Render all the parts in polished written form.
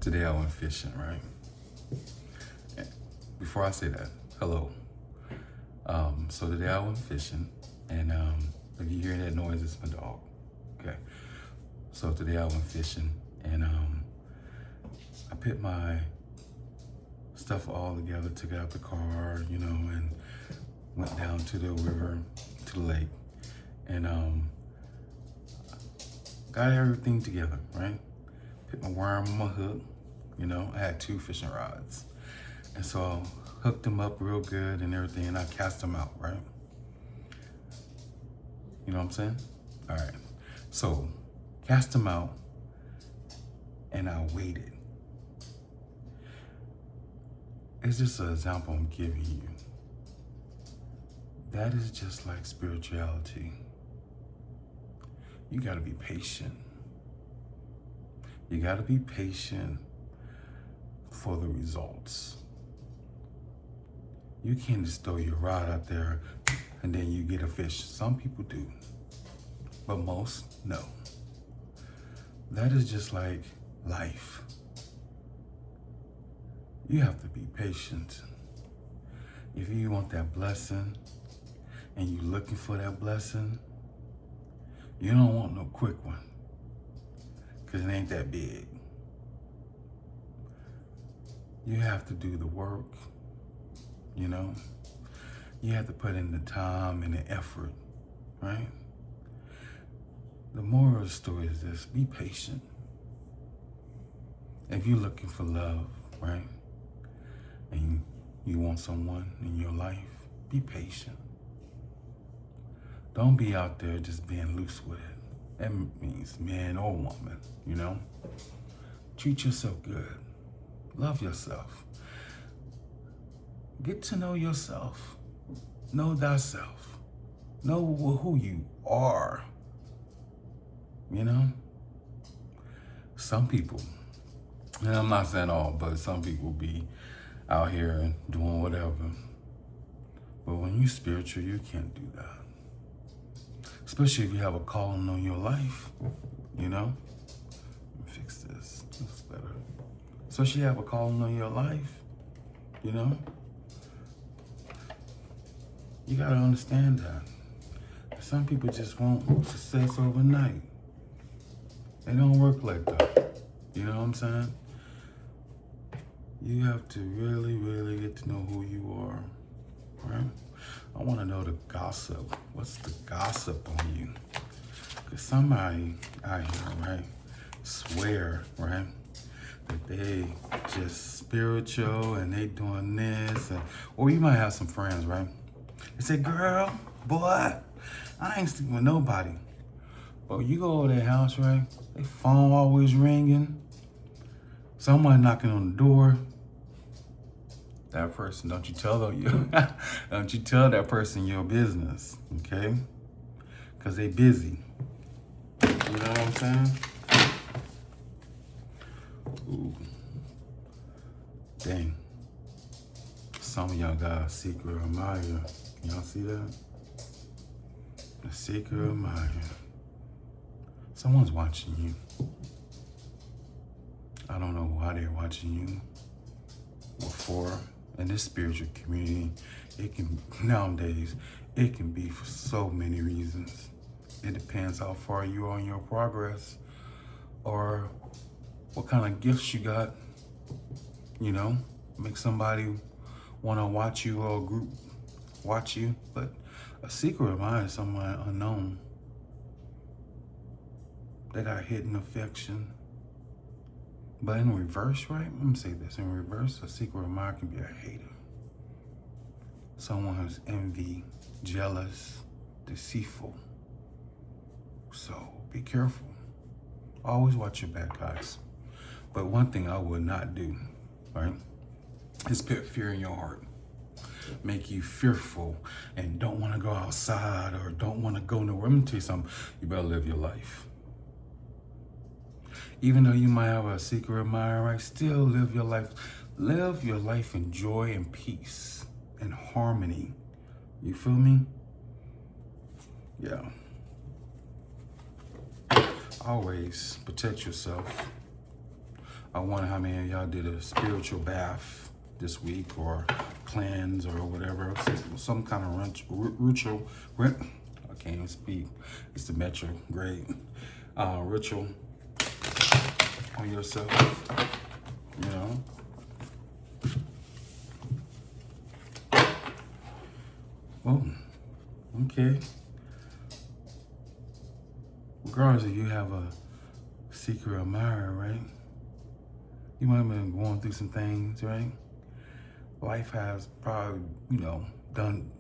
Today I went fishing, right? Before I say that, hello. So today I went fishing, and if you hear that noise, it's my dog. Okay. So today I went fishing, and I put my stuff all together, took out the car, and went down to the river, to the lake, and got everything together, right? Put my worm on my hook, I had 2 fishing rods. And so I hooked them up real good and everything, and I cast them out, right? You know what I'm saying? All right. So cast them out, and I waited. It's just an example I'm giving you. That is just like spirituality. You gotta be patient. You gotta be patient for the results. You can't just throw your rod out there and then you get a fish. Some people do, but most, no. That is just like life. You have to be patient. If you want that blessing and you're looking for that blessing, you don't want no quick one, because it ain't that big. You have to do the work, You have to put in the time and the effort, right? The moral of the story is this: be patient. If you're looking for love, right, and you want someone in your life, be patient. Don't be out there just being loose with it. That means man or woman, Treat yourself good. Love yourself. Get to know yourself. Know thyself. Know who you are. Some people, and I'm not saying all, but some people be out here doing whatever. But when you're spiritual, you can't do that. Especially if you have a calling on your life, Let me fix this. That's better. Especially if you have a calling on your life, You gotta understand that. Some people just want success overnight. They don't work like that. You know what I'm saying? You have to really, really get to know who you are, right? I want to know the gossip. What's the gossip on you? Because somebody out here, right, swear, right, that they just spiritual and they doing this. Or you might have some friends, right? They say, girl, boy, I ain't sleeping with nobody. But you go over their house, right? Their phone always ringing. Someone knocking on the door. That person, don't you tell that person your business, okay? Because they busy. You know what I'm saying? Ooh. Dang. Some of y'all got a secret admirer. Y'all see that? A secret admirer. Someone's watching you. I don't know why they're watching you. Or for. In this spiritual community, nowadays, it can be for so many reasons. It depends how far you are in your progress or what kind of gifts you got, make somebody want to watch you or a group watch you. But a secret of mine is someone unknown. They got hidden affection. But in reverse, right? Let me say this. In reverse, a secret admirer can be a hater. Someone who's envy, jealous, deceitful. So be careful. Always watch your back, guys. But one thing I would not do, right, is put fear in your heart. Make you fearful and don't want to go outside or don't want to go nowhere. Let me tell you something. You better live your life. Even though you might have a secret admirer, right? Still live your life. Live your life in joy and peace and harmony. You feel me? Yeah. Always protect yourself. I wonder how many of y'all did a spiritual bath this week or cleanse or whatever. Some kind of ritual. I can't even speak. It's the metro. Great. Ritual on yourself. You know? Well, okay. Regardless if you have a secret admirer, right? You might have been going through some things, right? Life has probably, done,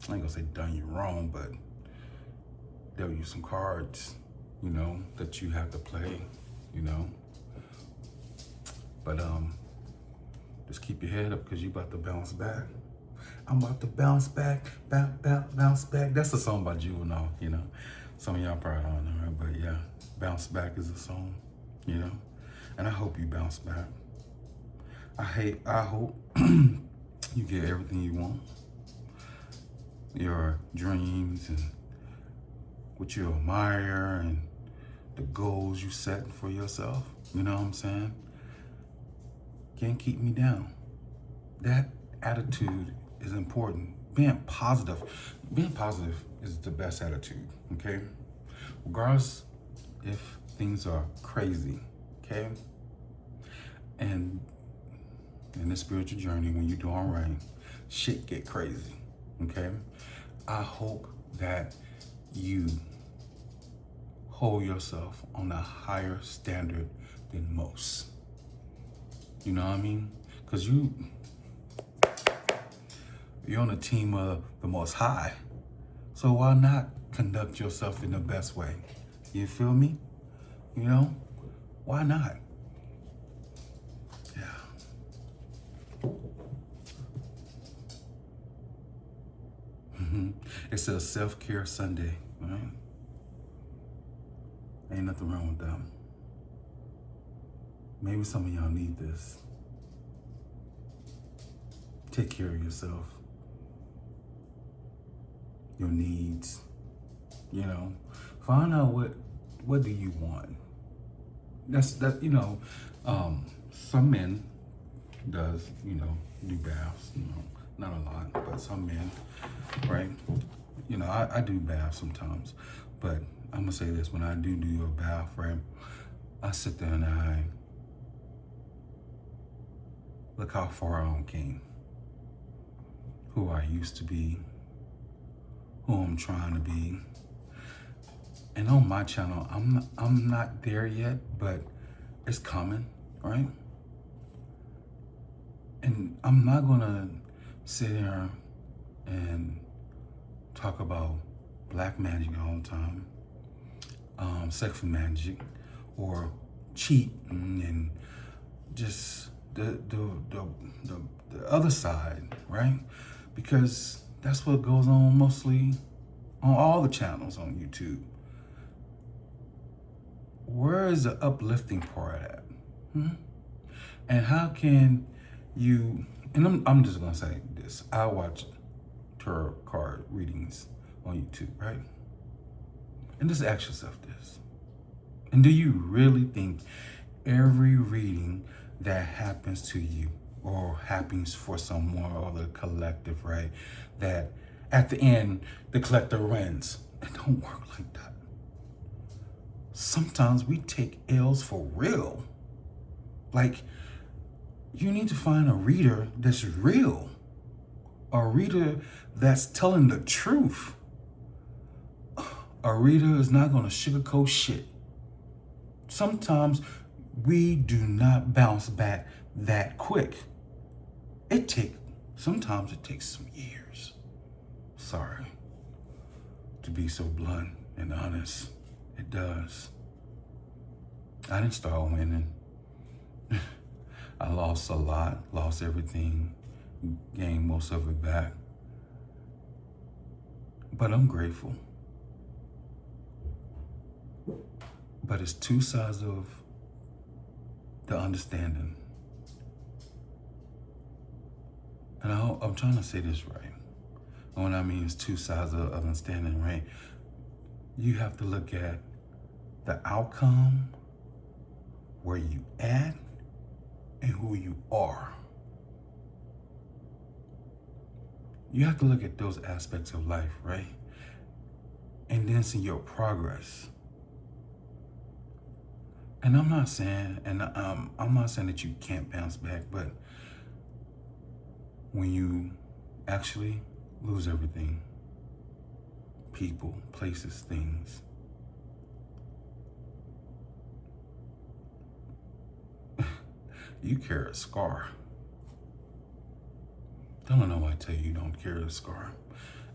I ain't gonna say done you wrong, but dealt you some cards, that you have to play, But just keep your head up because you about to bounce back. I'm about to bounce back, bounce back. That's a song by Juvenile, Some of y'all probably don't know it, but yeah, Bounce Back is a song, And I hope you bounce back. I hope you get everything you want. Your dreams and what you admire and the goals you set for yourself. You know what I'm saying? Can't keep me down. That attitude is important. Being positive is the best attitude, okay? Regardless if things are crazy, okay? And in this spiritual journey, when you're doing right, shit get crazy, okay? I hope that you hold yourself on a higher standard than most. You know what I mean? Because you're on a team of the Most High. So why not conduct yourself in the best way? You feel me? Why not? Yeah. It's a self-care Sunday, right? Ain't nothing wrong with that. Maybe some of y'all need this. Take care of yourself. Your needs, Find out what do you want. Some men does, do baths, not a lot, but some men, right? I do baths sometimes, but I'm gonna say this, when I do a bath, right, I sit there and I look how far I came, who I used to be, who I'm trying to be. And on my channel, I'm not there yet, but it's coming, right? And I'm not gonna sit here and talk about black magic all the time, sexual magic, or cheating, and just the other side, right? Because that's what goes on mostly on all the channels on YouTube. Where is the uplifting part at? And how can you, and I'm just gonna say this, I watch tarot card readings on YouTube, right? And just ask yourself this. And do you really think every reading that happens to you or happens for someone or the collective, right, that at the end, the collector wins? It don't work like that. Sometimes we take L's for real. Like, you need to find a reader that's real. A reader that's telling the truth. A reader is not gonna sugarcoat shit. Sometimes we do not bounce back that quick. Sometimes it takes some years. Sorry to be so blunt and honest. It does. I didn't start winning. I lost a lot, lost everything, gained most of it back. But I'm grateful. But it's two sides of the understanding. And I'm trying to say this right. And what I mean is two sides of understanding, right? You have to look at the outcome, where you at, and who you are. You have to look at those aspects of life, right? And then see your progress. And I'm not saying, that you can't bounce back, but when you actually lose everything, people, places, things, you carry a scar. Don't let nobody tell you don't carry a scar.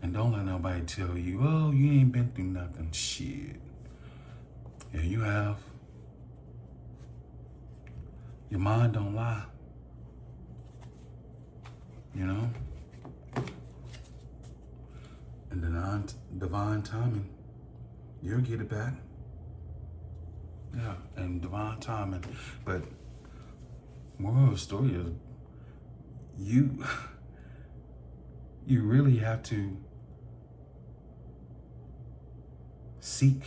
And don't let nobody tell you, oh, you ain't been through nothing. Shit. Yeah, you have. Your mind don't lie. You know? And divine timing, you'll get it back. Yeah, and divine timing. But moral of the story is you really have to seek.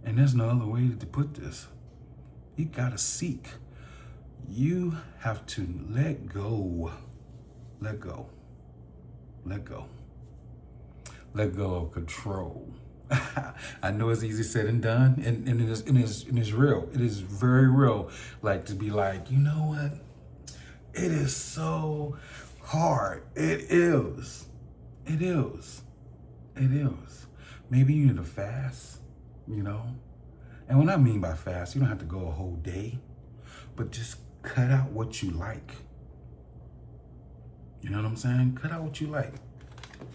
And there's no other way to put this. You gotta seek. You have to let go. Let go. Let go. Let go of control. I know it's easy said and done, and it is real. It is very real. Like to be like, you know what? It is so hard. It is. It is. It is. Maybe you need to fast, you know? And what I mean by fast, you don't have to go a whole day, but just cut out what you like. You know what I'm saying? Cut out what you like.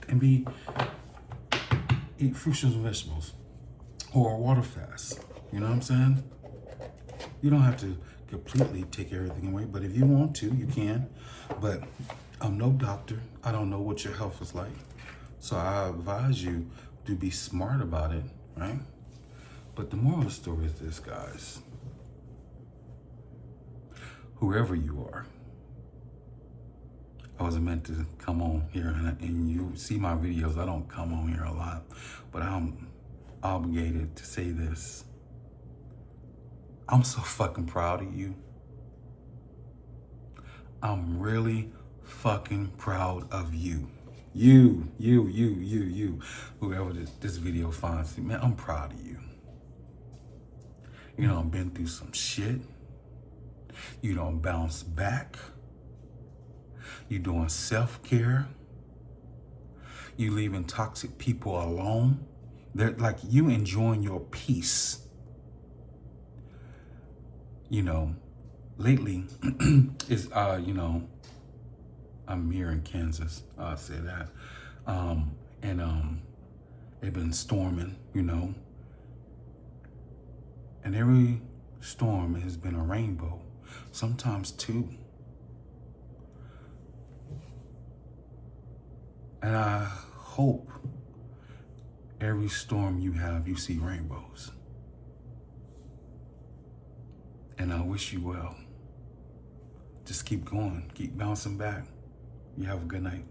And eat fruits and vegetables. Or a water fast. You know what I'm saying? You don't have to completely take everything away, but if you want to, you can. But I'm no doctor. I don't know what your health is like. So I advise you to be smart about it, right? But the moral of the story is this, guys. Whoever you are, I wasn't meant to come on here, and you see my videos, I don't come on here a lot, but I'm obligated to say this. I'm so fucking proud of you. I'm really fucking proud of you. You. Whoever this video finds, man, I'm proud of you. You know, I've been through some shit. You don't bounce back. You doing self-care. You leaving toxic people alone. They're like you enjoying your peace. You know, lately is you know, I'm here in Kansas. I'll say that. It's been storming, you know. And every storm has been a rainbow, sometimes two. And I hope every storm you have, you see rainbows. And I wish you well. Just keep going, keep bouncing back. You have a good night.